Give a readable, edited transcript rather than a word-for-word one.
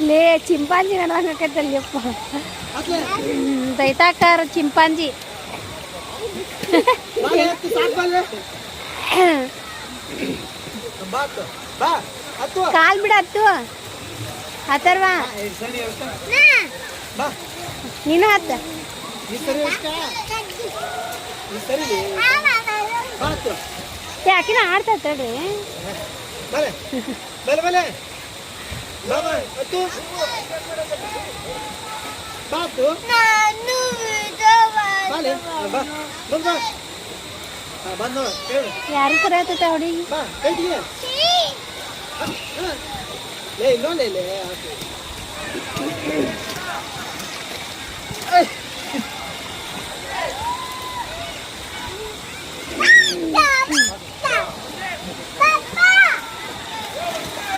ಲೇ chimpanzee ನನಗಕ್ಕೈತಲ್ಲಪ್ಪ ದೈತಾಕಾರ chimpanzee ಕಾಲ್ ಬಿಡ ಹತ್ತು ಹತ್ತರ್ವಾ ನೀನು ಹತ್ತ ಯಾಕಿನ ಆಡ್ತಾ ತಡ್ರಿ ಯಾರು ಕರೆಯತ್ತ ಹುಡುಗಿ